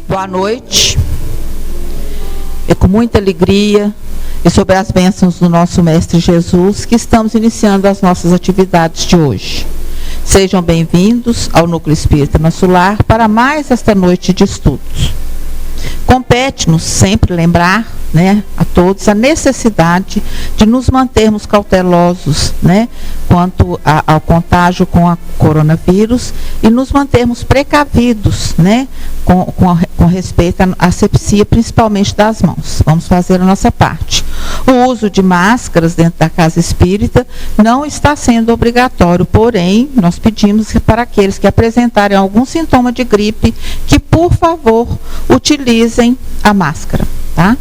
Boa noite. É com muita alegria e sob as bênçãos do nosso Mestre Jesus que estamos iniciando as nossas atividades de hoje. Sejam bem-vindos ao Núcleo Espírita Nosso Lar para mais esta noite de estudos. Compete-nos sempre lembrar, a todos a necessidade de nos mantermos cautelosos, quanto ao contágio com a coronavírus e nos mantermos precavidos, com respeito à asepsia, principalmente das mãos. Vamos fazer a nossa parte. O uso de máscaras dentro da casa espírita não está sendo obrigatório, porém, nós pedimos para aqueles que apresentarem algum sintoma de gripe que, por favor, utilizem a máscara, tá?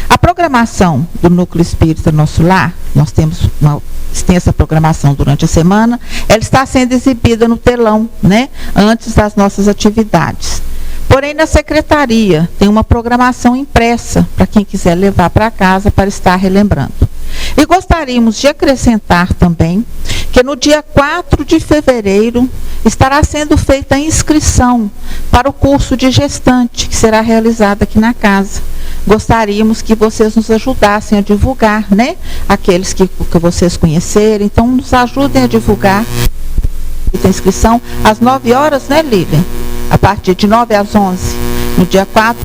A programação do Núcleo Espírita Nosso Lar, nós temos uma extensa programação durante a semana, ela está sendo exibida no telão, antes das nossas atividades. Porém, na secretaria tem uma programação impressa para quem quiser levar para casa para estar relembrando. E gostaríamos de acrescentar também que no dia 4 de fevereiro estará sendo feita a inscrição para o curso de gestante que será realizado aqui na casa. Gostaríamos que vocês nos ajudassem a divulgar, aqueles que vocês conhecerem, então nos ajudem a divulgar a inscrição às 9 horas, Lilian? A partir de 9 às 11, no dia 4,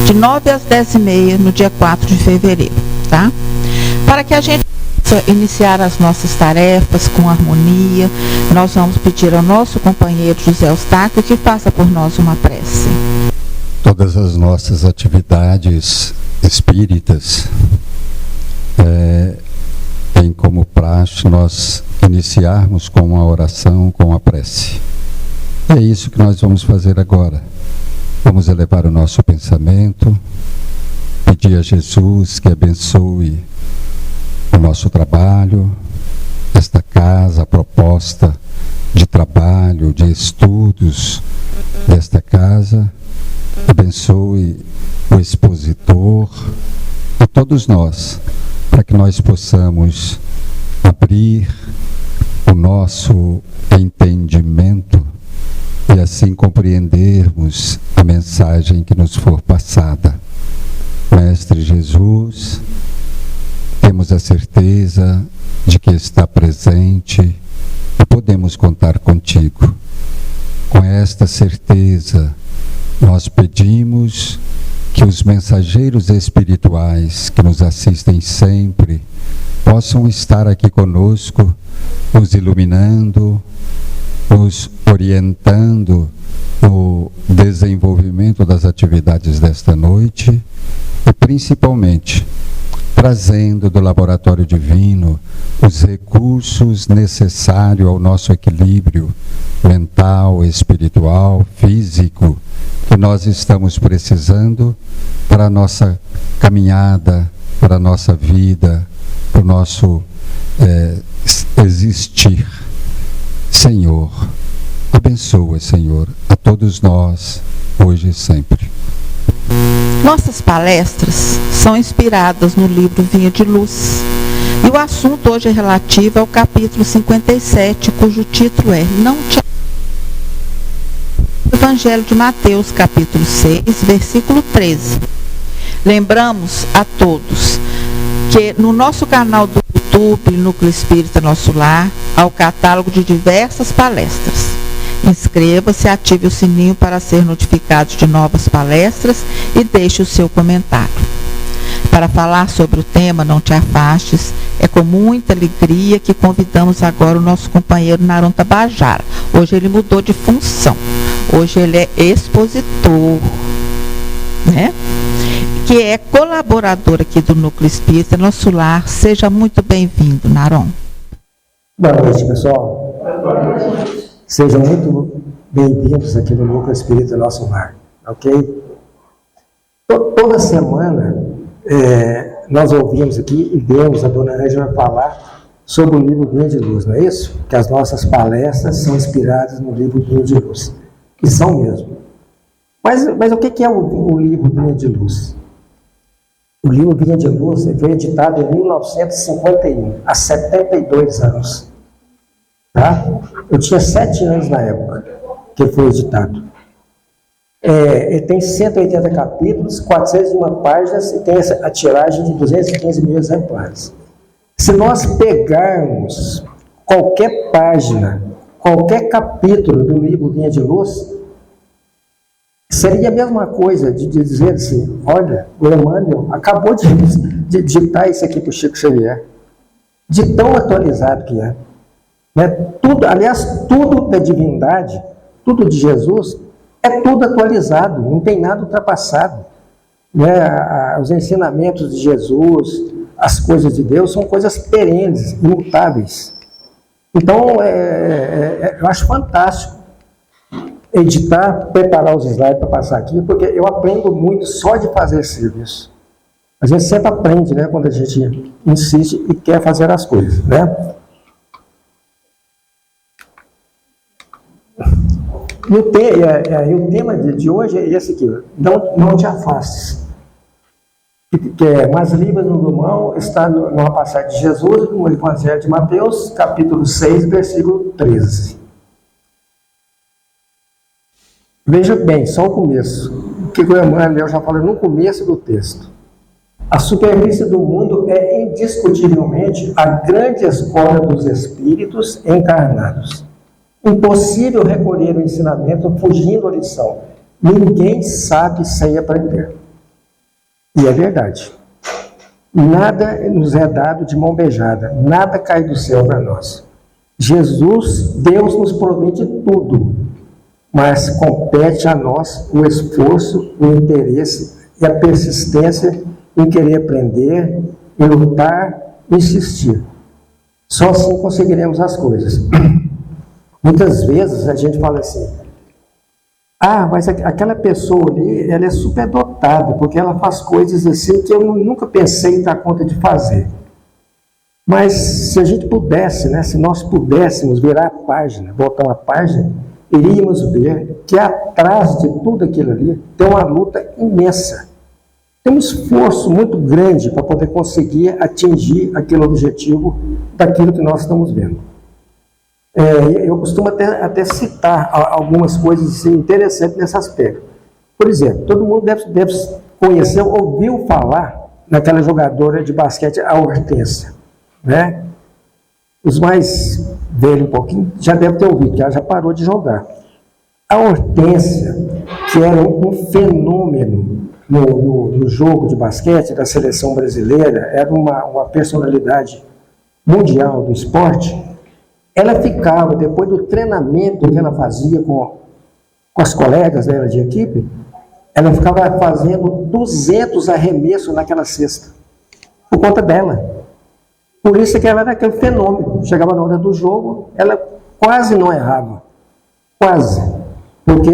de 9 às 10h30, no dia 4 de fevereiro, tá? Para que a gente possa iniciar as nossas tarefas com harmonia, nós vamos pedir ao nosso companheiro José Eustáquio que faça por nós uma prece. Todas as nossas atividades espíritas tem como praxe nós iniciarmos com uma oração, com a prece. É isso que nós vamos fazer agora. Vamos elevar o nosso pensamento, pedir a Jesus que abençoe o nosso trabalho, esta casa, a proposta de trabalho, de estudos desta casa. Abençoe o expositor e todos nós, para que nós possamos abrir o nosso entendimento e assim compreendermos a mensagem que nos for passada. Mestre Jesus, temos a certeza de que está presente e podemos contar contigo. Com esta certeza, nós pedimos que os mensageiros espirituais que nos assistem sempre possam estar aqui conosco, nos iluminando, nos orientando no desenvolvimento das atividades desta noite e principalmente trazendo do laboratório divino os recursos necessários ao nosso equilíbrio mental, espiritual, físico, que nós estamos precisando para a nossa caminhada, para a nossa vida, para o nosso existir. Senhor, abençoa, Senhor, a todos nós, hoje e sempre. Nossas palestras são inspiradas no livro Vinha de Luz. E o assunto hoje é relativo ao capítulo 57, cujo título é Não te Evangelho de Mateus, capítulo 6, versículo 13. Lembramos a todos que no nosso canal do YouTube, Núcleo Espírita Nosso Lar, há o catálogo de diversas palestras. Inscreva-se, ative o sininho para ser notificado de novas palestras e deixe o seu comentário. Para falar sobre o tema Não Te Afastes, é com muita alegria que convidamos agora o nosso companheiro Naron Tabajara. Hoje ele mudou de função. Hoje ele é expositor, que é colaborador aqui do Núcleo Espírita Nosso Lar. Seja muito bem-vindo, Naron. Boa noite, pessoal. Boa noite. Sejam muito bem-vindos aqui no Núcleo Espírita Nosso Lar, ok? Toda semana nós ouvimos aqui e vemos a dona Ângela falar sobre o livro Vinha de Luz, não é isso? Que as nossas palestras são inspiradas no livro Vinha de Luz. E são mesmo. Mas o que é o livro Vinha de Luz? O livro Vinha de Luz foi editado em 1951, há 72 anos. Tá? Eu tinha 7 anos na época que ele foi editado. Ele tem 180 capítulos, 401 páginas e tem a tiragem de 215 mil exemplares. Se nós pegarmos qualquer página, qualquer capítulo do livro Vinha de Luz, seria a mesma coisa de dizer assim, olha, o Emmanuel acabou de digitar isso aqui para o Chico Xavier, de tão atualizado que é. Né? Tudo, aliás, tudo da divindade, tudo de Jesus, é tudo atualizado, não tem nada ultrapassado. Né? Os ensinamentos de Jesus, as coisas de Deus, são coisas perenes, imutáveis. Então, eu acho fantástico editar, preparar os slides para passar aqui, porque eu aprendo muito só de fazer esse serviço. A gente sempre aprende, né, quando a gente insiste e quer fazer as coisas, né? E o tema de hoje é esse aqui, não te afastes. Que é, mas livra-nos do mal, está numa passagem de Jesus, no Evangelho de Mateus, capítulo 6, versículo 13. Veja bem, só o começo. O que o Emmanuel já falou no começo do texto. A superfície do mundo é indiscutivelmente a grande escola dos espíritos encarnados. Impossível recolher o ensinamento fugindo à lição. Ninguém sabe sem aprender. E é verdade. Nada nos é dado de mão beijada. Nada cai do céu para nós. Jesus, Deus nos provê de tudo. Mas compete a nós o esforço, o interesse e a persistência em querer aprender, em lutar, insistir. Só assim conseguiremos as coisas. Muitas vezes a gente fala assim, mas aquela pessoa ali, ela é superdotada, porque ela faz coisas assim que eu nunca pensei em dar conta de fazer. Mas se a gente pudesse, né, se nós pudéssemos virar a página, voltar uma página, iríamos ver que atrás de tudo aquilo ali tem uma luta imensa. Tem um esforço muito grande para poder conseguir atingir aquele objetivo daquilo que nós estamos vendo. Eu costumo até citar algumas coisas assim, interessantes nesse aspecto. Por exemplo, todo mundo deve conhecer, ouviu falar naquela jogadora de basquete, a Hortência, né? Os mais velhos um pouquinho já devem ter ouvido, que ela já parou de jogar. A Hortência, que era um fenômeno no jogo de basquete da seleção brasileira, era uma personalidade mundial do esporte, ela ficava, depois do treinamento que ela fazia com as colegas dela de equipe, ela ficava fazendo 200 arremessos naquela cesta, por conta dela. Por isso que ela era aquele fenômeno. Chegava na hora do jogo, ela quase não errava. Quase. Porque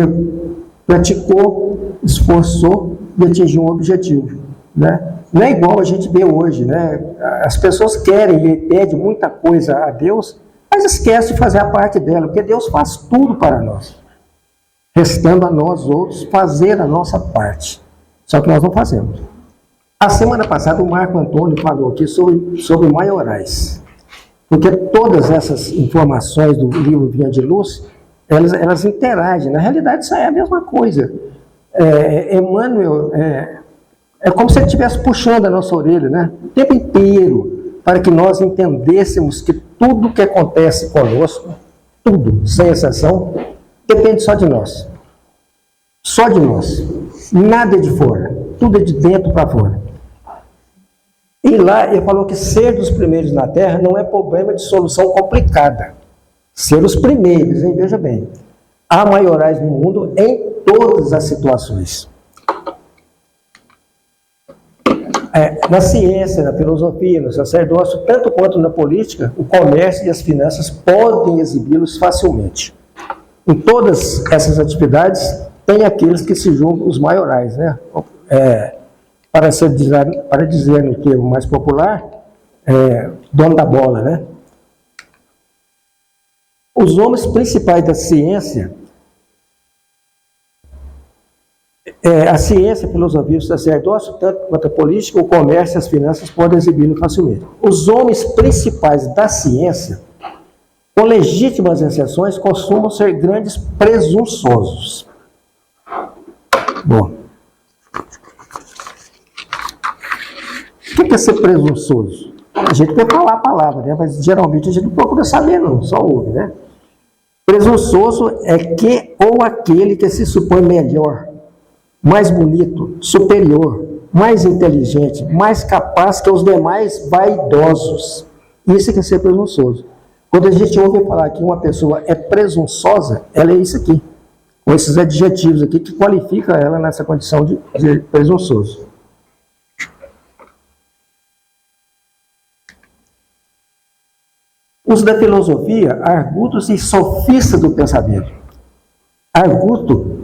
praticou, esforçou e atingiu um objetivo. Né? Não é igual a gente vê hoje. Né? As pessoas querem e pedem muita coisa a Deus, mas esquecem de fazer a parte dela, porque Deus faz tudo para nós. Restando a nós outros fazer a nossa parte. Só que nós não fazemos. A semana passada o Marco Antônio falou aqui sobre maiorais, porque todas essas informações do livro Vinha de Luz, elas interagem. Na realidade, isso é a mesma coisa. Emmanuel, é como se ele estivesse puxando a nossa orelha, né? O tempo inteiro, para que nós entendêssemos que tudo que acontece conosco, tudo, sem exceção, depende só de nós. Só de nós. Nada de fora. Tudo é de dentro para fora. E lá ele falou que ser dos primeiros na Terra não é problema de solução complicada. Ser os primeiros, hein? Veja bem. Há maiorais no mundo em todas as situações. Na ciência, na filosofia, no sacerdócio, tanto quanto na política, o comércio e as finanças podem exibi-los facilmente. Em todas essas atividades, tem aqueles que se julgam os maiorais, né? Para dizer no termo mais popular, dono da bola, né? Os homens principais da ciência, A ciência, a filosofia, o sacerdócio, tanto quanto a política, o comércio e as finanças podem exibi-lo facilmente. Os homens principais da ciência, com legítimas exceções, costumam ser grandes presunçosos. Bom, o que é ser presunçoso? A gente quer falar a palavra, né? Mas geralmente a gente não procura saber, não, só ouve, né? Presunçoso é que ou aquele que se supõe melhor, mais bonito, superior, mais inteligente, mais capaz que os demais vaidosos. Isso é ser presunçoso. Quando a gente ouve falar que uma pessoa é presunçosa, ela é isso aqui, com esses adjetivos aqui que qualifica ela nessa condição de presunçoso. Os da filosofia, argutos e sofistas do pensamento. Arguto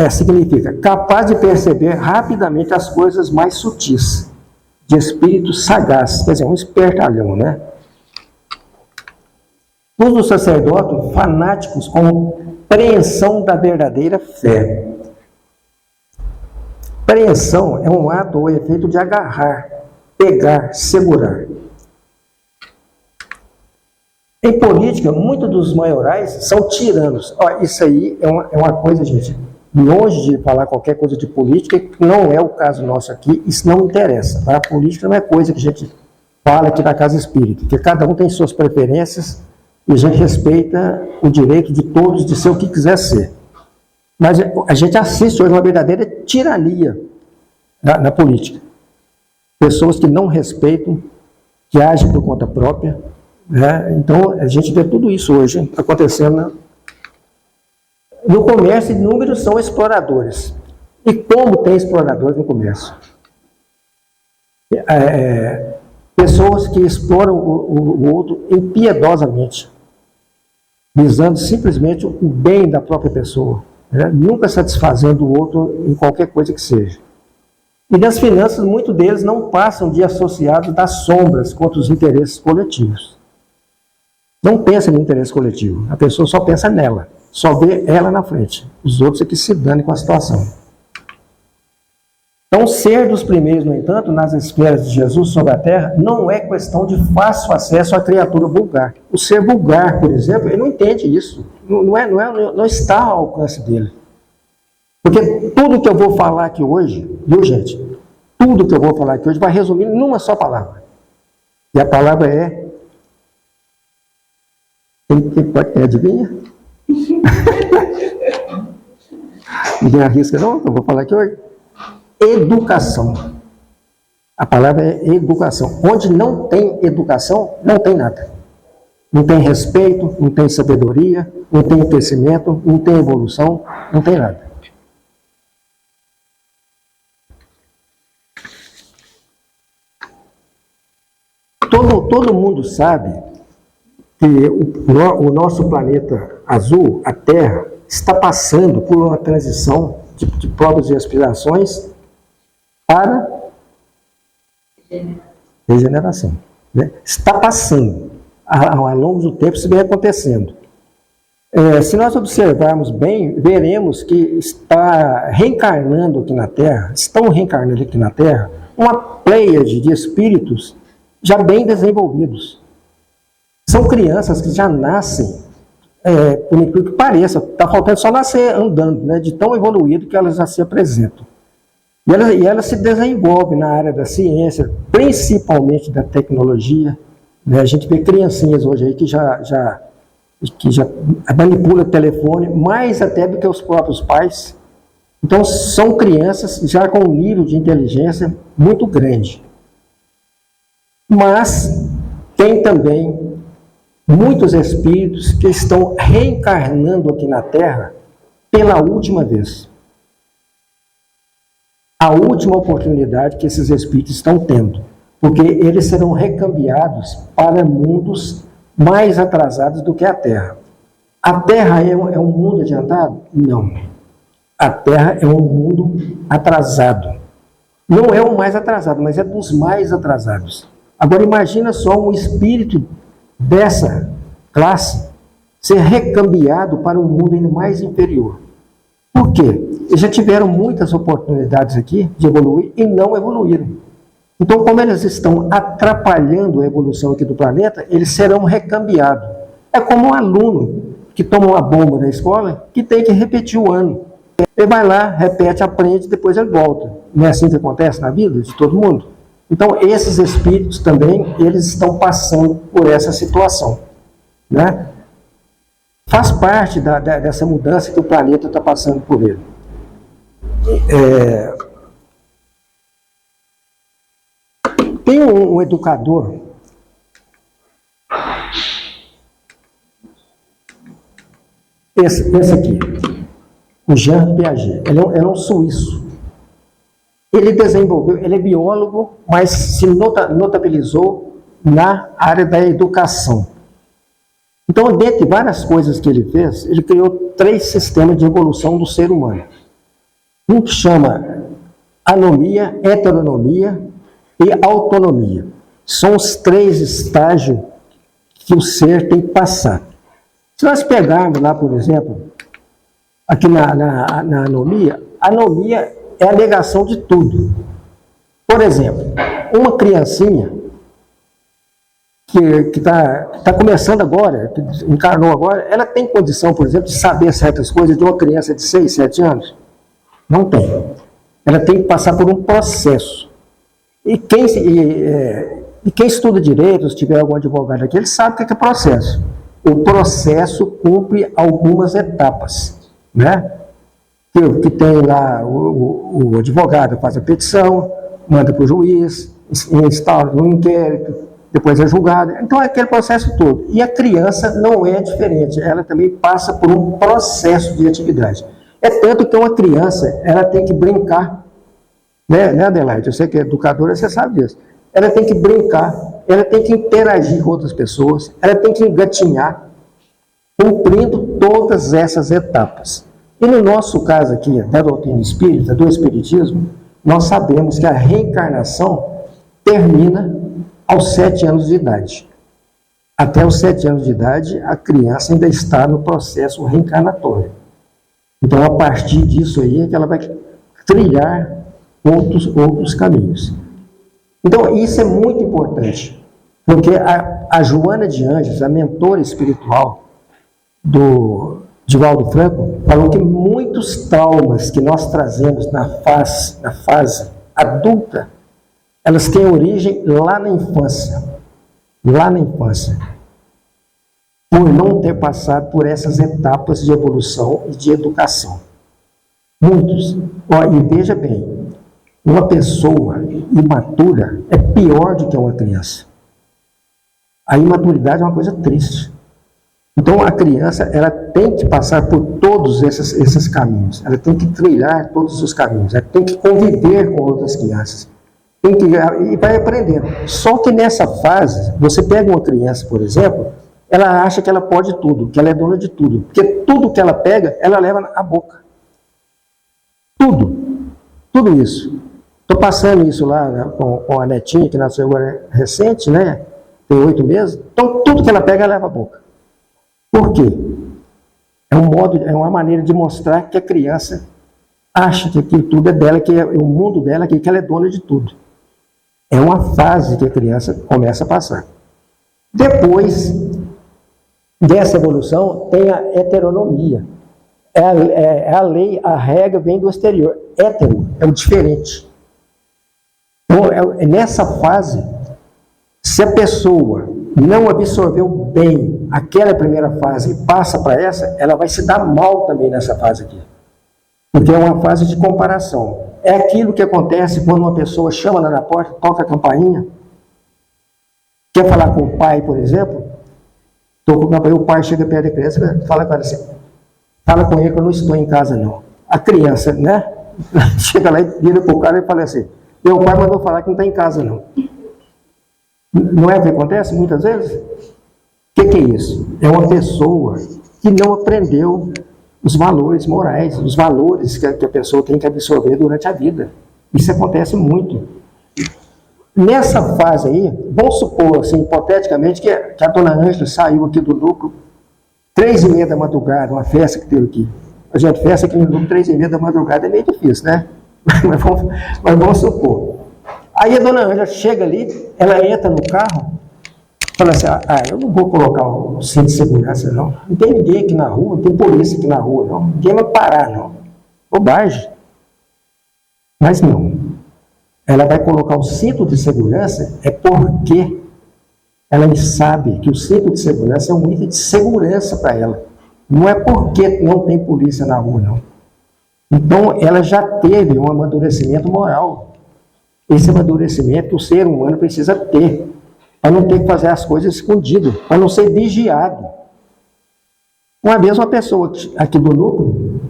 significa capaz de perceber rapidamente as coisas mais sutis, de espírito sagaz, quer dizer, um espertalhão, né? Os do sacerdote, fanáticos com preensão da verdadeira fé. Preensão é um ato ou efeito de agarrar, pegar, segurar. Em política, muitos dos maiorais são tiranos. Isso aí é uma coisa, gente, longe de falar qualquer coisa de política, que não é o caso nosso aqui, isso não interessa. Tá? A política não é coisa que a gente fala aqui na Casa Espírita, porque cada um tem suas preferências e a gente respeita o direito de todos de ser o que quiser ser. Mas a gente assiste hoje uma verdadeira tirania na política. Pessoas que não respeitam, que agem por conta própria. Então, a gente vê tudo isso hoje acontecendo. No comércio, inúmeros são exploradores. E como tem exploradores no comércio? Pessoas que exploram o outro impiedosamente, visando simplesmente o bem da própria pessoa, nunca satisfazendo o outro em qualquer coisa que seja. E das finanças, muitos deles não passam de associados das sombras contra os interesses coletivos. Não pensa no interesse coletivo, a pessoa só pensa nela, só vê ela na frente, os outros é que se danem com a situação. Então, ser dos primeiros, no entanto, nas esferas de Jesus sobre a terra, não é questão de fácil acesso à criatura vulgar. O ser vulgar, por exemplo, ele não entende isso, não está ao alcance dele. Porque tudo que eu vou falar aqui hoje, viu, gente? Tudo que eu vou falar aqui hoje vai resumir numa só palavra. E a palavra é... Adivinha? Ninguém arrisca não, eu vou falar aqui hoje. Educação. A palavra é educação. Onde não tem educação, não tem nada. Não tem respeito, não tem sabedoria, não tem crescimento, não tem evolução, não tem nada. Todo mundo sabe que o nosso planeta azul, a Terra, está passando por uma transição de provas e aspirações para regeneração. Né? Está passando. Ao longo do tempo isso vem acontecendo. Se nós observarmos bem, veremos que estão reencarnando aqui na Terra uma pleiade de espíritos já bem desenvolvidos. São crianças que já nascem, por incrível que pareça, está faltando só nascer andando, né, de tão evoluído que elas já se apresentam. E elas se desenvolvem na área da ciência, principalmente da tecnologia. Né? A gente vê criancinhas hoje aí que já manipulam o telefone, mais até do que os próprios pais. Então, são crianças já com um nível de inteligência muito grande. Mas tem também muitos espíritos que estão reencarnando aqui na Terra pela última vez. A última oportunidade que esses espíritos estão tendo, porque eles serão recambiados para mundos mais atrasados do que a Terra. A Terra é um mundo adiantado? Não. A Terra é um mundo atrasado. Não é o mais atrasado, mas é dos mais atrasados. Agora imagina só um espírito dessa classe ser recambiado para um mundo ainda mais inferior. Por quê? Eles já tiveram muitas oportunidades aqui de evoluir e não evoluíram. Então, como eles estão atrapalhando a evolução aqui do planeta, eles serão recambiados. É como um aluno que toma uma bomba na escola, que tem que repetir o ano. Ele vai lá, repete, aprende, depois ele volta. Não é assim que acontece na vida de todo mundo? Então, esses espíritos também, eles estão passando por essa situação, né? Faz parte dessa mudança que o planeta está passando por ele. Tem um educador, esse aqui, o Jean Piaget. Ele é um suíço. Ele desenvolveu, ele é biólogo, mas se notabilizou na área da educação. Então, dentre várias coisas que ele fez, ele criou 3 sistemas de evolução do ser humano. Um que chama anomia, heteronomia e autonomia. São os 3 estágios que o ser tem que passar. Se nós pegarmos lá, por exemplo, aqui na anomia, a anomia é a negação de tudo. Por exemplo, uma criancinha que está começando agora, que encarnou agora, ela tem condição, por exemplo, de saber certas coisas de uma criança de 6, 7 anos? Não tem. Ela tem que passar por um processo. E quem estuda direito, se tiver algum advogado aqui, ele sabe o que é processo. O processo cumpre algumas etapas, né? Que tem lá o advogado faz a petição, manda para o juiz, instaura um inquérito, depois é julgado. Então é aquele processo todo. E a criança não é diferente, ela também passa por um processo de atividade. É tanto que uma criança, ela tem que brincar, né, Adelaide? Você que é educadora, você sabe disso. Ela tem que brincar, ela tem que interagir com outras pessoas, ela tem que engatinhar, cumprindo todas essas etapas. E no nosso caso aqui, da doutrina espírita, do espiritismo, nós sabemos que a reencarnação termina aos 7 anos de idade. Até os 7 anos de idade, a criança ainda está no processo reencarnatório. Então, a partir disso aí, é que ela vai trilhar outros caminhos. Então, isso é muito importante, porque a Joana de Ângeles, a mentora espiritual do Divaldo Franco, falou que muitos traumas que nós trazemos na fase adulta, elas têm origem lá na infância. Lá na infância. Por não ter passado por essas etapas de evolução e de educação. Muitos. E veja bem, uma pessoa imatura é pior do que uma criança. A imaturidade é uma coisa triste. Então a criança, ela tem que passar por todos esses caminhos. Ela tem que trilhar todos os caminhos. Ela tem que conviver com outras crianças. E vai aprendendo. Só que nessa fase, você pega uma criança, por exemplo, ela acha que ela pode tudo, que ela é dona de tudo. Porque tudo que ela pega, ela leva à boca. Tudo isso. Estou passando isso lá, né, com a netinha, que nasceu agora recente, né? Tem 8 meses. Então, tudo que ela pega, ela leva à boca. Por quê? É uma maneira de mostrar que a criança acha que aquilo tudo é dela, que é o mundo dela, que ela é dona de tudo. É uma fase que a criança começa a passar. Depois dessa evolução, tem a heteronomia. É a lei, a regra vem do exterior. Hétero é o diferente. Então, nessa fase, se a pessoa não absorveu bem aquela primeira fase e passa para essa, ela vai se dar mal também nessa fase aqui. Porque é uma fase de comparação. É aquilo que acontece quando uma pessoa chama lá na porta, toca a campainha, quer falar com o pai, por exemplo, toca a campainha, o pai chega perto da criança e fala com ela assim, fala com ele que eu não estou em casa não. A criança, né, chega lá e vira para o cara e fala assim, meu pai mandou falar que não está em casa não. Não é o que acontece muitas vezes? O que é isso? É uma pessoa que não aprendeu os valores morais, os valores que a pessoa tem que absorver durante a vida. Isso acontece muito. Nessa fase aí, vamos supor, assim, hipoteticamente, que a dona Ângela saiu aqui do núcleo 3h30 da madrugada, uma festa que teve aqui. A gente festa aqui no grupo 3h30 da madrugada é meio difícil, né? Mas vamos supor. Aí a dona Ângela chega ali, ela entra no carro, fala assim, eu não vou colocar o cinto de segurança, não. Não tem ninguém aqui na rua, não tem polícia aqui na rua, não. Ninguém vai parar, não. Bobagem. Mas não. Ela vai colocar o cinto de segurança porque ela sabe que o cinto de segurança é um item de segurança para ela. Não é porque não tem polícia na rua, não. Então, ela já teve um amadurecimento moral. Esse amadurecimento que o ser humano precisa ter, para não ter que fazer as coisas escondidas, para não ser vigiado. Uma vez uma pessoa aqui do núcleo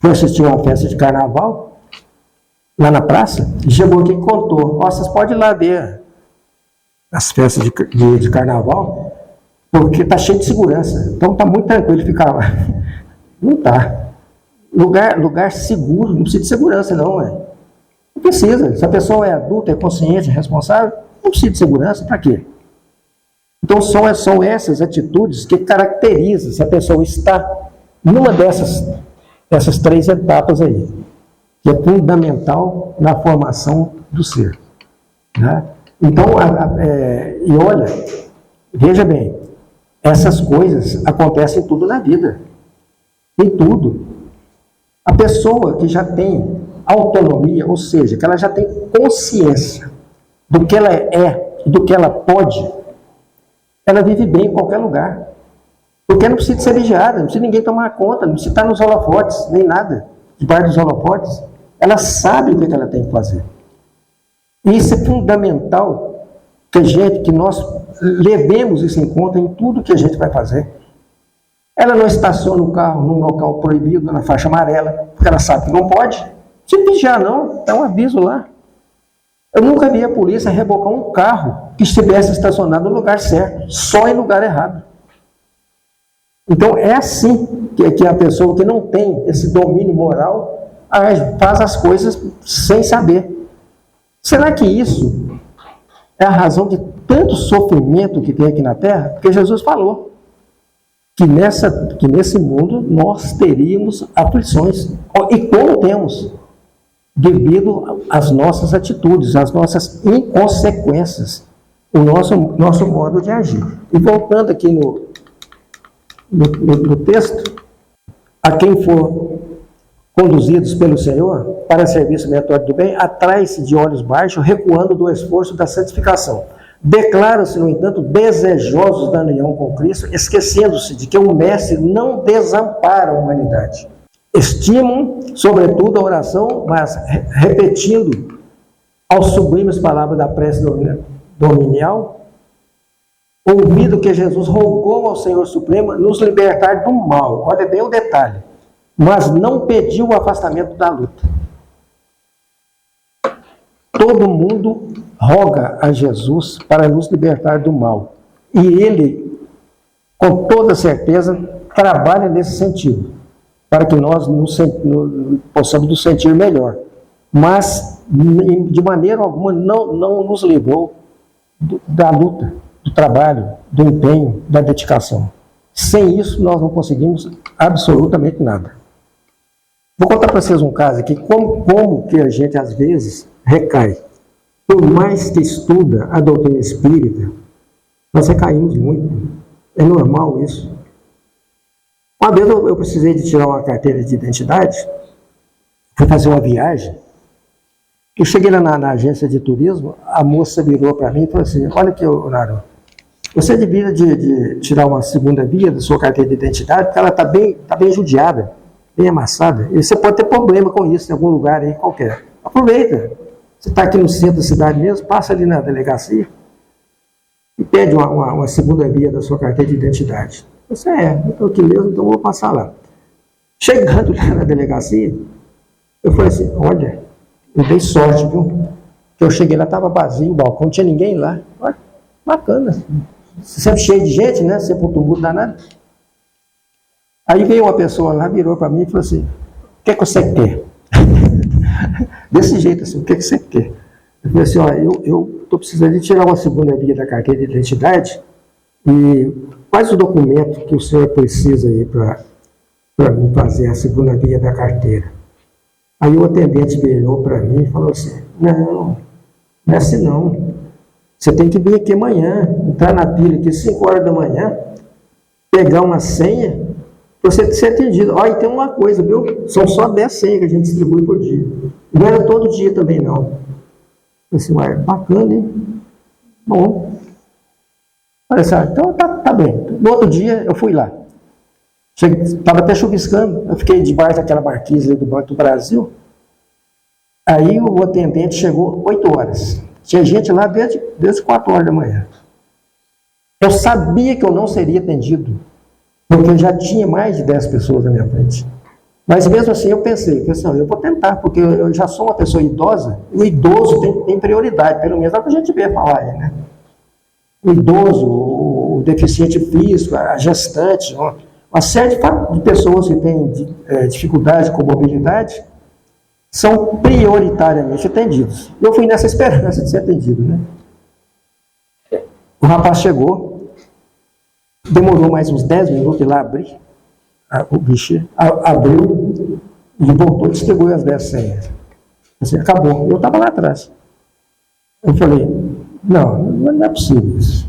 foi assistir uma festa de carnaval, lá na praça, e chegou aqui e contou, vocês podem ir lá ver as festas de carnaval, porque está cheio de segurança, então está muito tranquilo ficar lá. Não está. Lugar seguro, não precisa de segurança não, Não precisa. Se a pessoa é adulta, é consciente, é responsável, não precisa de segurança, para quê? Então são essas atitudes que caracterizam se a pessoa está numa dessas 3 etapas aí, que é fundamental na formação do ser. Né? Então, e olha, veja bem, essas coisas acontecem tudo na vida. Em tudo. A pessoa que já tem autonomia, ou seja, que ela já tem consciência do que ela é, do que ela pode, ela vive bem em qualquer lugar. Porque não precisa ser vigiada, não precisa ninguém tomar conta, não precisa estar nos holofotes, nem nada, debaixo dos holofotes. Ela sabe o que ela tem que fazer. E isso é fundamental que nós levemos isso em conta em tudo que a gente vai fazer. Ela não estaciona o carro num local proibido, na faixa amarela, porque ela sabe que não pode. Não precisa vigiar não, dá um aviso lá. Eu nunca vi a polícia rebocar um carro que estivesse estacionado no lugar certo, só em lugar errado. Então é assim que a pessoa que não tem esse domínio moral faz as coisas sem saber. Será que isso é a razão de tanto sofrimento que tem aqui na Terra? Porque Jesus falou que nesse mundo nós teríamos aflições. E como temos? Devido às nossas atitudes, às nossas inconsequências, o nosso modo de agir. E voltando aqui no texto, a quem for conduzidos pelo Senhor para serviço meritório do bem, atrai-se de olhos baixos, recuando do esforço da santificação. Declaram-se, no entanto, desejosos da união com Cristo, esquecendo-se de que o Mestre não desampara a humanidade. Estimam, sobretudo, a oração, mas repetindo aos sublimes palavras da prece dominial, ouvido que Jesus rogou ao Senhor Supremo nos libertar do mal. Olha bem o detalhe. Mas não pediu o afastamento da luta. Todo mundo roga a Jesus para nos libertar do mal. E ele, com toda certeza, trabalha nesse sentido, para que nós possamos nos sentir melhor. Mas, de maneira alguma, não nos livrou da luta, do trabalho, do empenho, da dedicação. Sem isso, nós não conseguimos absolutamente nada. Vou contar para vocês um caso aqui, como que a gente, às vezes, recai. Por mais que estuda a doutrina espírita, nós recaímos muito. É normal isso. Uma vez eu precisei de tirar uma carteira de identidade, fui fazer uma viagem. Eu cheguei lá na agência de turismo, a moça virou para mim e falou assim, olha aqui, Naro, você devia de tirar uma segunda via da sua carteira de identidade, porque ela está bem judiada, bem amassada, e você pode ter problema com isso em algum lugar aí qualquer. Aproveita. Você está aqui no centro da cidade mesmo, passa ali na delegacia e pede uma segunda via da sua carteira de identidade. Você eu estou aqui mesmo, então vou passar lá. Chegando lá na delegacia, eu falei assim, olha, eu dei sorte, viu? Que eu cheguei lá, estava vazio o balcão, não tinha ninguém lá. Olha, bacana. Sempre cheio de gente, né? Sempre um tumulto danado. Aí veio uma pessoa lá, virou para mim e falou assim, o que você quer? Desse jeito assim, o que você quer? Eu falei assim, ó, eu estou precisando de tirar uma segunda via da carteira de identidade e quais o documento que o senhor precisa aí para para mim fazer a segunda via da carteira. Aí o atendente virou para mim e falou assim, não é assim não. Você tem que vir aqui amanhã, entrar na pilha aqui 5 horas da manhã, pegar uma senha, para você ser atendido. Ó, e tem uma coisa, viu? São só 10 senhas que a gente distribui por dia. Não era todo dia também, não. Eu disse, ué, bacana, hein? Bom. Olha só, então tá bem. No outro dia eu fui lá. Estava até chuviscando. Eu fiquei debaixo daquela marquise do Banco do Brasil. Aí o atendente chegou 8 horas. Tinha gente lá desde 4 horas da manhã. Eu sabia que eu não seria atendido, porque já tinha mais de 10 pessoas na minha frente. Mas mesmo assim eu pensei, eu vou tentar, porque eu já sou uma pessoa idosa, e o idoso tem prioridade, pelo menos é o que a gente vê falar aí, né? O idoso, o deficiente físico, a gestante, uma série de pessoas que têm dificuldade com mobilidade, são prioritariamente atendidos. Eu fui nessa esperança de ser atendido, né? O rapaz chegou, demorou mais uns 10 minutos, ele abrir, o bicho abriu e voltou e distribuiu as 10 senhas. Assim, acabou. Eu estava lá atrás. Eu falei, não é possível isso.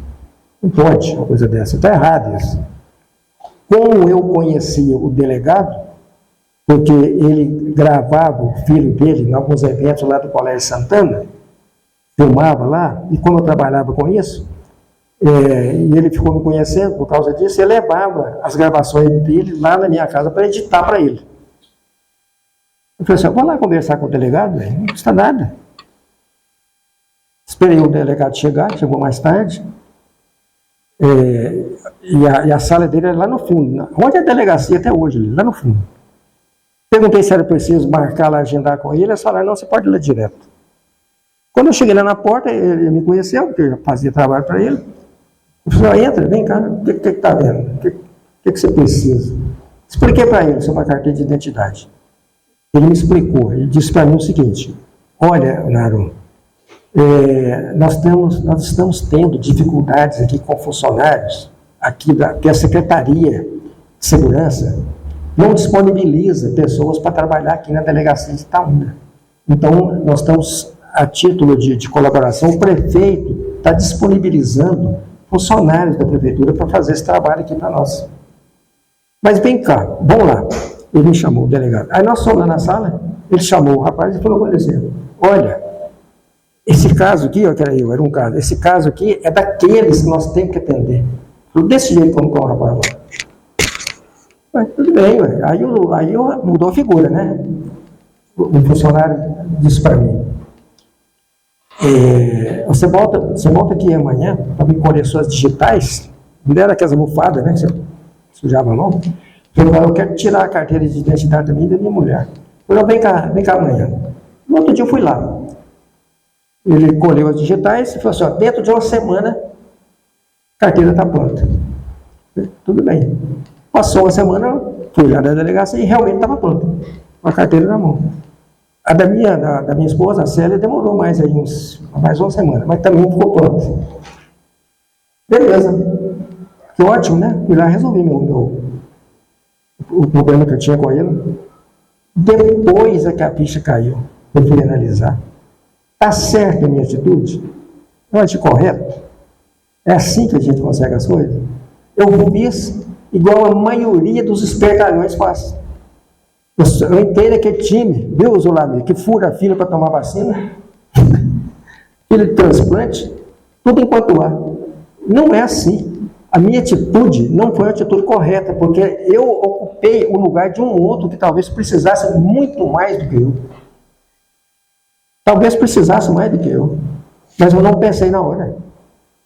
Não pode uma coisa dessa, está errado isso. Como eu conhecia o delegado, porque ele gravava o filho dele em alguns eventos lá do Colégio Santana, filmava lá, e como eu trabalhava com isso, e ele ficou me conhecendo por causa disso, eu levava as gravações dele lá na minha casa para editar para ele. Eu falei assim, eu vou lá conversar com o delegado, não custa nada. Esperei o delegado chegar, chegou mais tarde, e a sala dele era lá no fundo, onde é a delegacia até hoje, lá no fundo. Perguntei se era preciso marcar lá, agendar com ele, eles falaram, não, você pode ir lá direto. Quando eu cheguei lá na porta, ele me conheceu, porque eu já fazia trabalho para ele. Eu falei, entra, vem cá, o que está vendo? O que você precisa? Expliquei para ele sobre a carteira de identidade. Ele me explicou, ele disse para mim o seguinte, olha, Naru, nós estamos tendo dificuldades aqui com funcionários, que a Secretaria de Segurança não disponibiliza pessoas para trabalhar aqui na delegacia de Itaúna. Então, nós estamos, a título de colaboração, o prefeito está disponibilizando funcionários da prefeitura para fazer esse trabalho aqui para nós. Mas vem cá, vamos lá. Ele me chamou, o delegado. Aí nós fomos lá na sala, ele chamou o rapaz e falou assim, olha, esse caso aqui, era um caso, esse caso aqui é daqueles que nós temos que atender. Desse jeito como o rapaz lá. Mas, tudo bem, ué. Aí mudou a figura, né? O funcionário disse para mim, você volta aqui amanhã para me colher suas digitais, não era aquelas almofadas, né? Que você sujava a mão. Eu quero tirar a carteira de identidade também da minha mulher. Eu falei, vem cá amanhã. No outro dia eu fui lá. Ele colheu as digitais e falou assim, dentro de uma semana a carteira está pronta. Tudo bem. Passou uma semana, fui lá na delegacia e realmente estava pronta, com a carteira na mão. A da minha esposa, a Célia, demorou mais uma semana, mas também ficou pronta. Beleza. Que ótimo, né? Fui lá e resolvi o problema que eu tinha com ele. Depois é que a ficha caiu, eu fui analisar. Está certa a minha atitude? É uma atitude correta? É assim que a gente consegue as coisas? Eu fiz igual a maioria dos espertalhões faz. Eu entrei naquele time, viu, Zulamir, que fura a fila para tomar vacina, fila de transplante, tudo enquanto há. Não é assim. A minha atitude não foi a atitude correta, porque eu ocupei o lugar de um outro que talvez precisasse muito mais do que eu. Talvez precisasse mais do que eu, mas eu não pensei na hora,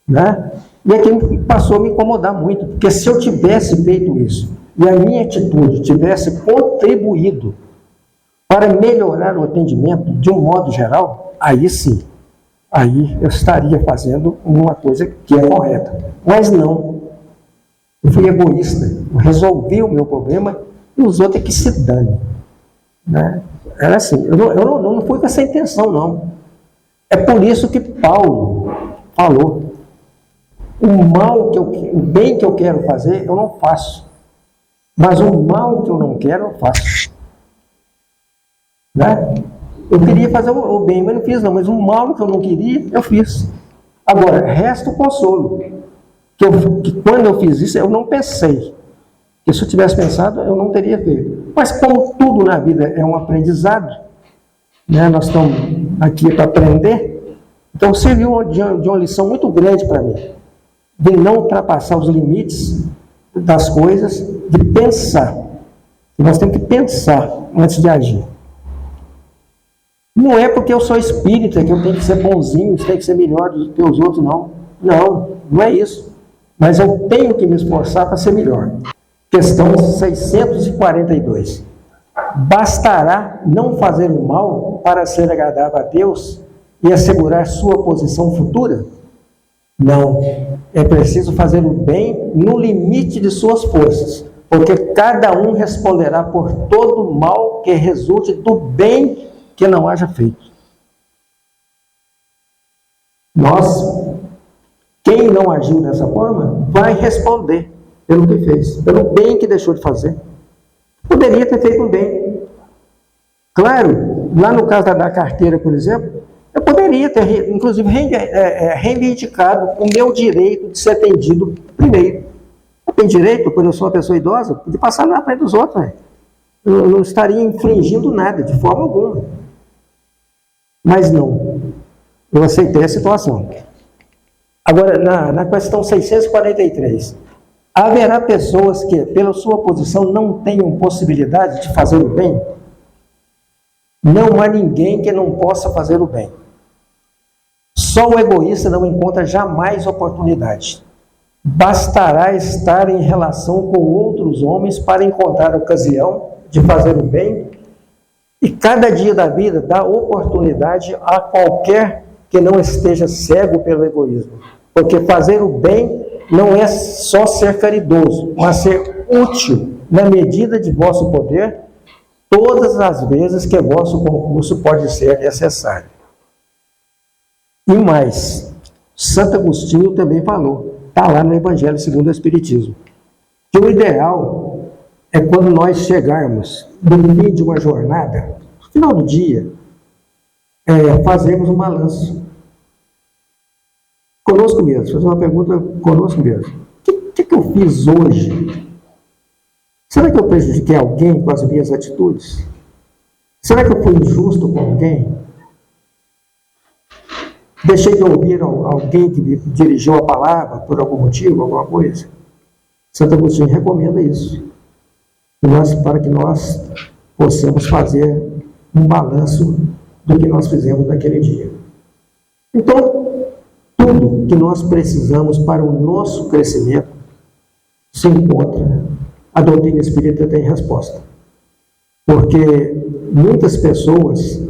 né? E aquilo passou a me incomodar muito, porque se eu tivesse feito isso, e a minha atitude tivesse contribuído para melhorar o atendimento de um modo geral, aí sim, aí eu estaria fazendo uma coisa que é correta. Mas não, eu fui egoísta, eu resolvi o meu problema e os outros é que se dane, né? Era assim, eu não fui com essa intenção, não. É por isso que Paulo falou, o bem que eu quero fazer, eu não faço. Mas o mal que eu não quero, eu faço. Né? Eu queria fazer o bem, mas não fiz não. Mas o mal que eu não queria, eu fiz. Agora, resta o consolo. Que quando eu fiz isso, eu não pensei. Porque se eu tivesse pensado, eu não teria feito. Mas como tudo na vida é um aprendizado, né? Nós estamos aqui para aprender, então serviu de uma lição muito grande para mim, de não ultrapassar os limites das coisas, de pensar. E nós temos que pensar antes de agir. Não é porque eu sou espírita que eu tenho que ser bonzinho, tenho que ser melhor do que os outros, não. Não é isso. Mas eu tenho que me esforçar para ser melhor. Questão 642. Bastará não fazer o mal para ser agradável a Deus e assegurar sua posição futura? Não. É preciso fazer o bem no limite de suas forças, porque cada um responderá por todo mal que resulte do bem que não haja feito. Quem não agiu dessa forma, vai responder pelo que fez, pelo bem que deixou de fazer. Poderia ter feito um bem. Claro, lá no caso da carteira, por exemplo, eu poderia ter, inclusive, reivindicado o meu direito de ser atendido primeiro. Eu tenho direito, quando eu sou uma pessoa idosa, de passar na frente dos outros. Né? Eu não estaria infringindo nada, de forma alguma. Mas não. Eu aceitei a situação. Agora, na questão 643, haverá pessoas que, pela sua posição, não tenham possibilidade de fazer o bem? Não há ninguém que não possa fazer o bem. Só o egoísta não encontra jamais oportunidade. Bastará estar em relação com outros homens para encontrar a ocasião de fazer o bem, e cada dia da vida dá oportunidade a qualquer que não esteja cego pelo egoísmo. Porque fazer o bem não é só ser caridoso, mas ser útil na medida de vosso poder, todas as vezes que vosso concurso pode ser necessário. E mais, Santo Agostinho também falou, está lá no Evangelho segundo o Espiritismo, que o ideal é quando nós chegarmos no fim de uma jornada, no final do dia, fazermos um balanço. Conosco mesmo, fazer uma pergunta conosco mesmo. O que eu fiz hoje? Será que eu prejudiquei alguém com as minhas atitudes? Será que eu fui injusto com alguém? Deixei de ouvir alguém que me dirigiu a palavra por algum motivo, alguma coisa? Santo Agostinho recomenda isso. Para que nós possamos fazer um balanço do que nós fizemos naquele dia. Então, tudo que nós precisamos para o nosso crescimento se encontra. A doutrina espírita tem resposta. Porque muitas pessoas,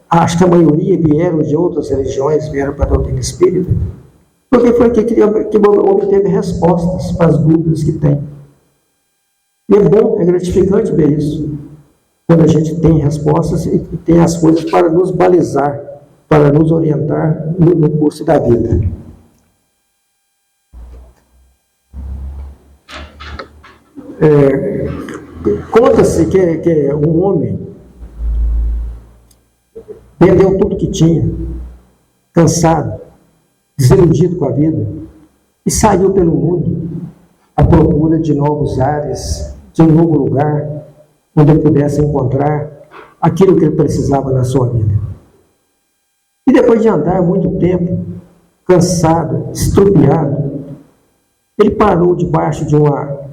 acho que a maioria vieram de outras religiões, vieram para a doutrina espírita, porque foi aqui que obteve respostas para as dúvidas que tem. E é bom, é gratificante ver isso, quando a gente tem respostas e tem as coisas para nos balizar, para nos orientar no curso da vida. Conta-se que um homem perdeu tudo que tinha, cansado, desiludido com a vida, e saiu pelo mundo à procura de novos ares, de um novo lugar, onde ele pudesse encontrar aquilo que ele precisava na sua vida. E depois de andar muito tempo, cansado, estrupiado, ele parou debaixo de uma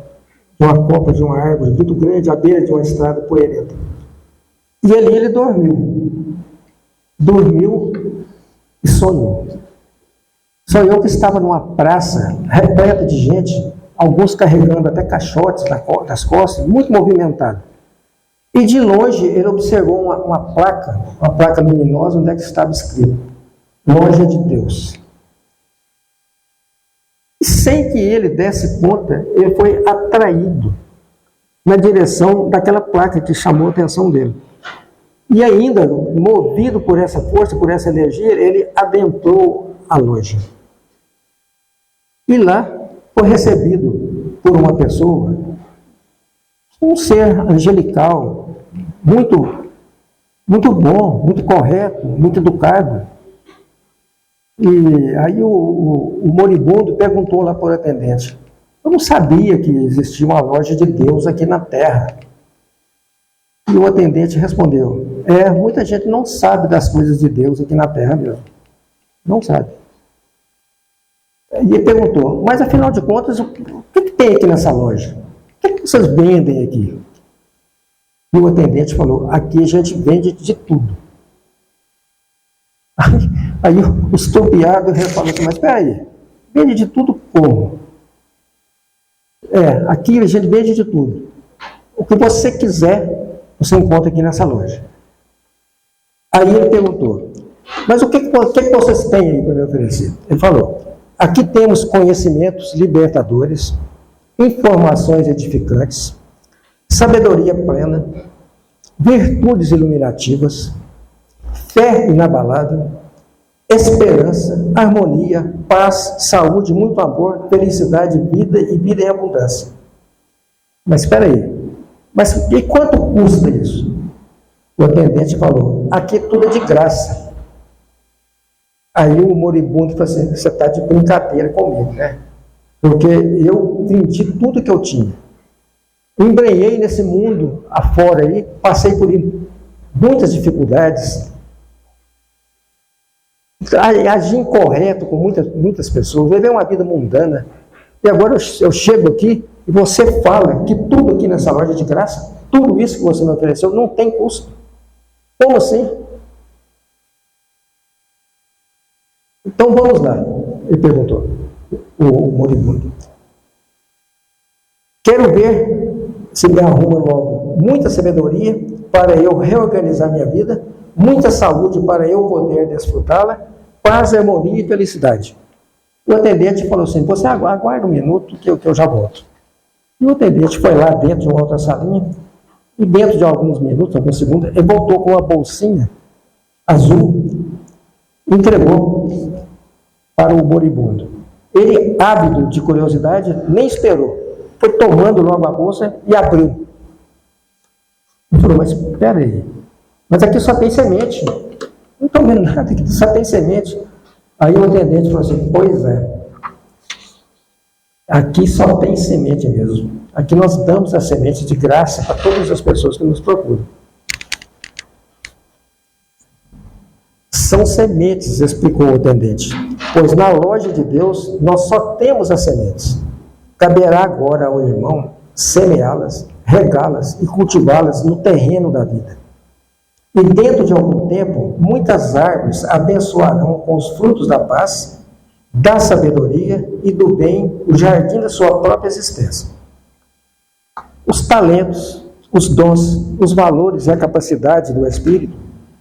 copa de uma árvore muito grande, à beira de uma estrada poeirenta. E ali ele dormiu. Dormiu e sonhou. Sonhou que estava numa praça repleta de gente, alguns carregando até caixotes nas costas, muito movimentado. E de longe ele observou uma placa luminosa, onde é que estava escrito: Loja de Deus. E sem que ele desse conta, ele foi atraído na direção daquela placa que chamou a atenção dele. E ainda, movido por essa força, por essa energia, ele adentrou a loja. E lá foi recebido por uma pessoa Um ser angelical, muito, muito bom, muito correto, muito educado. E aí o moribundo perguntou lá para o atendente: eu não sabia que existia uma loja de Deus aqui na Terra. E o atendente respondeu: muita gente não sabe das coisas de Deus aqui na Terra mesmo. Não sabe. E ele perguntou: mas afinal de contas, o que tem aqui nessa loja? O que vocês vendem aqui? E o atendente falou: aqui a gente vende de tudo. Aí o estropiado falou assim: mas espera aí, vende de tudo como? Aqui a gente vende de tudo. O que você quiser, você encontra aqui nessa loja. Aí ele perguntou: mas o que vocês têm aí para me oferecer? Ele falou: aqui temos conhecimentos libertadores, informações edificantes, sabedoria plena, virtudes iluminativas, fé inabalável, esperança, harmonia, paz, saúde, muito amor, felicidade, vida e vida em abundância. Mas espera aí, mas e quanto custa isso? O atendente falou: aqui tudo é de graça. Aí o moribundo falou assim: você está de brincadeira comigo, né? Porque eu vendi tudo que eu tinha. Embrenhei nesse mundo afora aí, passei por muitas dificuldades, agi incorreto com muitas pessoas, levei uma vida mundana, e agora eu chego aqui e você fala que tudo aqui nessa loja é de graça, tudo isso que você me ofereceu não tem custo. Como assim? Então vamos lá, ele perguntou, o moribundo. Quero ver se me arruma logo muita sabedoria para eu reorganizar minha vida, muita saúde para eu poder desfrutá-la, paz, harmonia e felicidade. O atendente falou assim: você aguarda um minuto que eu já volto. E o atendente foi lá dentro de uma outra salinha, e dentro de alguns minutos, alguns segundos, ele voltou com uma bolsinha azul, entregou para o moribundo. Ele, ávido de curiosidade, nem esperou. Foi tomando logo a bolsa e abriu. Ele falou: mas espera aí, mas aqui só tem semente. Não estou vendo nada aqui, só tem semente. Aí o atendente falou assim: pois é, aqui só tem semente mesmo. Aqui nós damos a semente de graça para todas as pessoas que nos procuram. São sementes, explicou o atendente, pois na loja de Deus nós só temos as sementes. Caberá agora ao irmão semeá-las, regá-las e cultivá-las no terreno da vida. E dentro de algum tempo, muitas árvores abençoarão com os frutos da paz, da sabedoria e do bem o jardim da sua própria existência. Os talentos, os dons, os valores e a capacidade do Espírito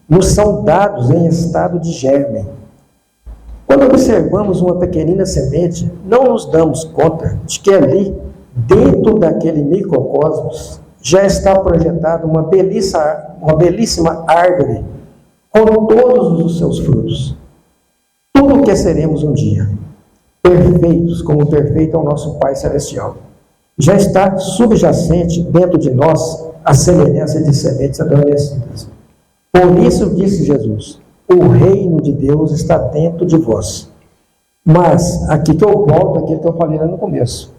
nos são dados em estado de germe. Quando observamos uma pequenina semente, não nos damos conta de que ali, dentro daquele microcosmos, já está projetada uma belíssima árvore com todos os seus frutos. Tudo o que seremos um dia, perfeitos como perfeito é o nosso Pai Celestial. Já está subjacente dentro de nós a semelhança de sementes adormecidas. Por isso disse Jesus: o reino de Deus está dentro de vós. Mas, aqui que eu volto, aquilo que eu falei lá no começo.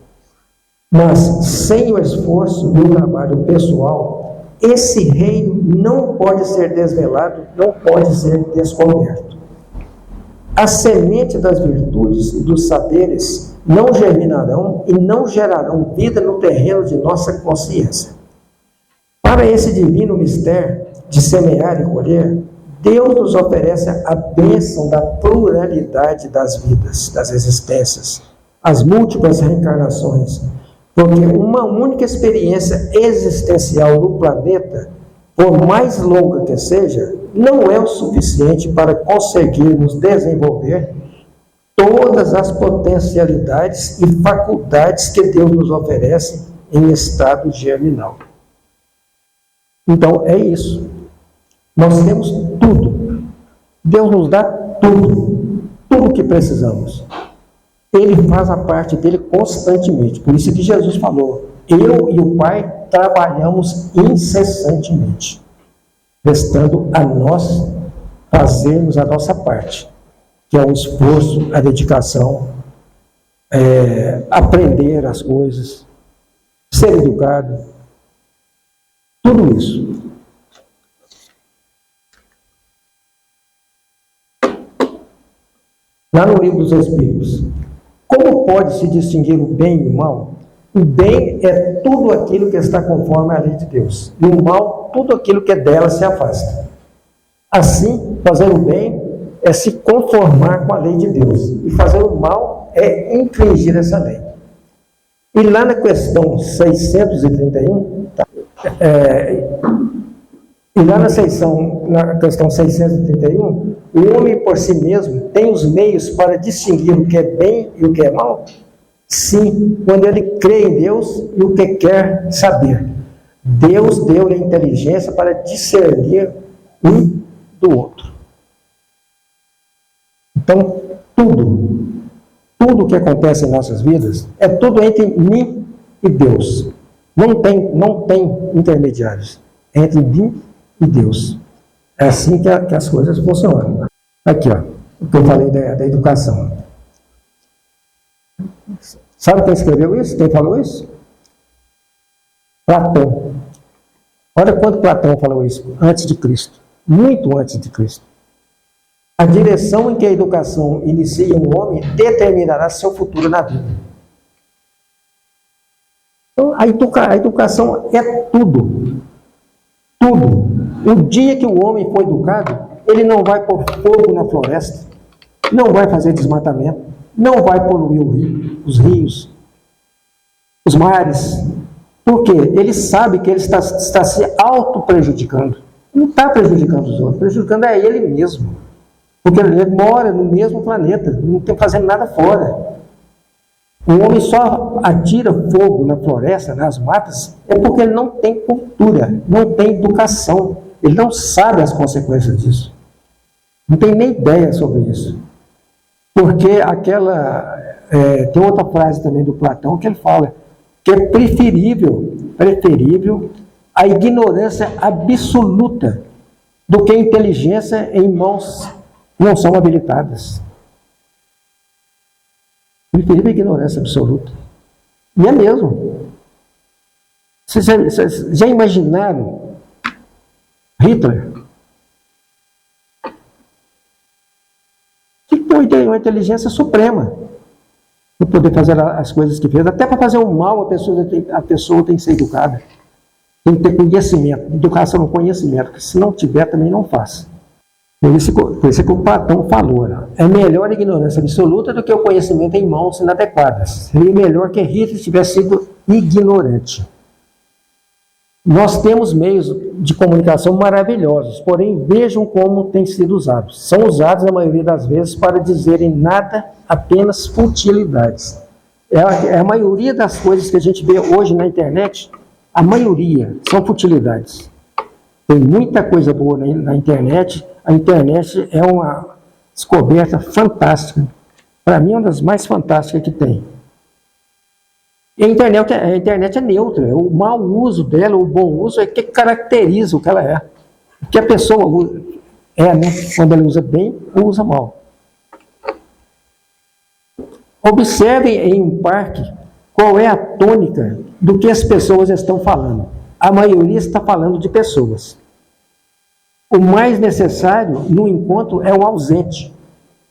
Mas, sem o esforço e o trabalho pessoal, esse reino não pode ser desvelado, não pode ser descoberto. A semente das virtudes e dos saberes não germinarão e não gerarão vida no terreno de nossa consciência. Para esse divino mistério de semear e colher, Deus nos oferece a bênção da pluralidade das vidas, das existências, as múltiplas reencarnações, porque uma única experiência existencial no planeta, por mais longa que seja, não é o suficiente para conseguirmos desenvolver todas as potencialidades e faculdades que Deus nos oferece em estado germinal. Então, é isso. Nós temos tudo. Deus nos dá tudo. Tudo o que precisamos. Ele faz a parte dele constantemente. Por isso que Jesus falou: eu e o Pai trabalhamos incessantemente, restando a nós fazermos a nossa parte, que é o esforço, a dedicação, aprender as coisas, ser educado, tudo isso. Lá no Livro dos Espíritos, como pode se distinguir o bem e o mal? O bem é tudo aquilo que está conforme à lei de Deus, e o mal, tudo aquilo que é dela se afasta. Assim, fazer o bem é se conformar com a lei de Deus, e fazer o mal é infringir essa lei. E lá na questão 631, na questão 631, o homem por si mesmo tem os meios para distinguir o que é bem e o que é mal? Sim, quando ele crê em Deus e o que quer saber. Deus deu-lhe inteligência para discernir um do outro. Então, tudo que acontece em nossas vidas é tudo entre mim e Deus. Não tem intermediários entre mim e Deus. É assim que as coisas funcionam. Aqui, ó, o que eu falei da educação. Sabe quem escreveu isso? Quem falou isso? Platão. Olha quando Platão falou isso, antes de Cristo. Muito antes de Cristo. A direção em que a educação inicia um homem determinará seu futuro na vida. Então, a educação é tudo. Tudo. O dia que o homem for educado, ele não vai pôr fogo na floresta, não vai fazer desmatamento, não vai poluir os rios, os mares. Por quê? Ele sabe que ele está se auto-prejudicando. Não está prejudicando os outros, prejudicando é ele mesmo. Porque ele mora no mesmo planeta, não tem fazendo nada fora. O homem só atira fogo na floresta, nas matas, é porque ele não tem cultura, não tem educação. Ele não sabe as consequências disso. Não tem nem ideia sobre isso. Porque tem outra frase também do Platão que ele fala que é preferível a ignorância absoluta do que a inteligência em mãos que não são habilitadas. Preferível a ignorância absoluta. E é mesmo. Vocês já imaginaram Hitler? Que foi uma inteligência suprema para poder fazer as coisas que fez. Até para fazer um mal, a pessoa tem que ser educada. Tem que ter conhecimento. Educação no conhecimento. Porque se não tiver, também não faz. Por isso que o Platão falou, né? É melhor a ignorância absoluta do que o conhecimento em mãos inadequadas. Seria melhor que Hitler tivesse sido ignorante. Nós temos meios de comunicação maravilhosos, porém vejam como têm sido usados. São usados, na maioria das vezes, para dizerem nada, apenas futilidades. A maioria das coisas que a gente vê hoje na internet, a maioria são futilidades. Tem muita coisa boa na internet. A internet é uma descoberta fantástica. Para mim, é uma das mais fantásticas que tem. E a internet é neutra. O mau uso dela, o bom uso, é que caracteriza o que ela é. O que a pessoa né? Quando ela usa bem ou usa mal. Observem em um parque qual é a tônica do que as pessoas estão falando. A maioria está falando de pessoas. O mais necessário no encontro é o ausente.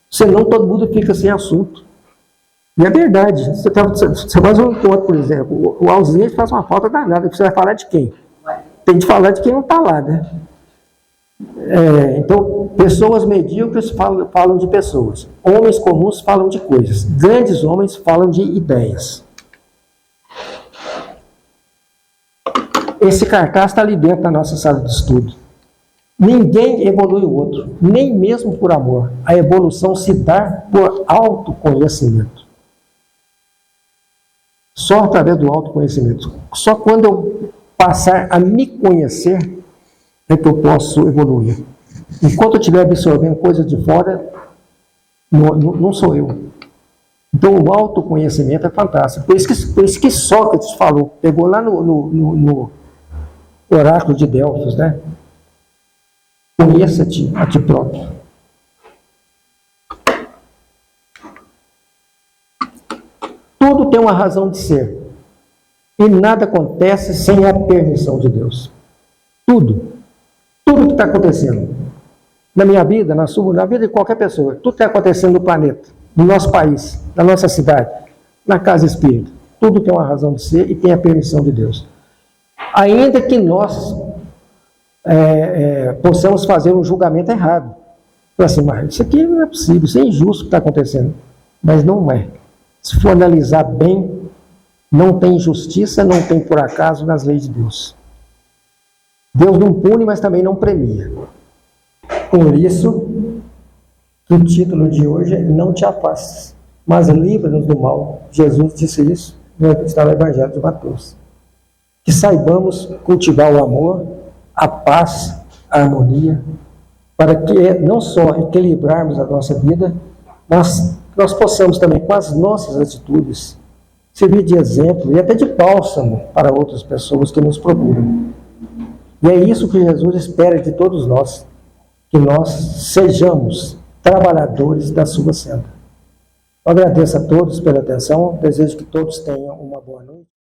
Senão todo mundo fica sem assunto. E é verdade. Você faz um encontro, por exemplo, o ausente faz uma falta danada. Você vai falar de quem? Tem de falar de quem não está lá, né? Então, pessoas medíocres falam de pessoas. Homens comuns falam de coisas. Grandes homens falam de ideias. Esse cartaz está ali dentro da nossa sala de estudo. Ninguém evolui o outro, nem mesmo por amor. A evolução se dá por autoconhecimento. Só através do autoconhecimento. Só quando eu passar a me conhecer é que eu posso evoluir. Enquanto eu estiver absorvendo coisas de fora, não sou eu. Então, o autoconhecimento é fantástico. Por isso que Sócrates falou, pegou lá no oráculo de Delfos, né? Conheça-te a ti próprio. Tudo tem uma razão de ser. E nada acontece sem a permissão de Deus. Tudo. Tudo que está acontecendo. Na minha vida, na sua, na vida de qualquer pessoa. Tudo que está acontecendo no planeta, no nosso país, na nossa cidade, na casa espírita. Tudo tem uma razão de ser e tem a permissão de Deus. Ainda que nós possamos fazer um julgamento errado. Assim, mas isso aqui não é possível, isso é injusto o que está acontecendo. Mas não é. Se for analisar bem, não tem injustiça, não tem por acaso nas leis de Deus. Deus não pune, mas também não premia. Por isso, que o título de hoje é Não te afastes, mas livra-nos do mal. Jesus disse isso, está no Evangelho de Mateus. Que saibamos cultivar o amor, a paz, a harmonia, para que não só equilibrarmos a nossa vida, mas nós possamos também, com as nossas atitudes, servir de exemplo e até de bálsamo para outras pessoas que nos procuram. E é isso que Jesus espera de todos nós, que nós sejamos trabalhadores da sua senda. Eu agradeço a todos pela atenção, desejo que todos tenham uma boa noite.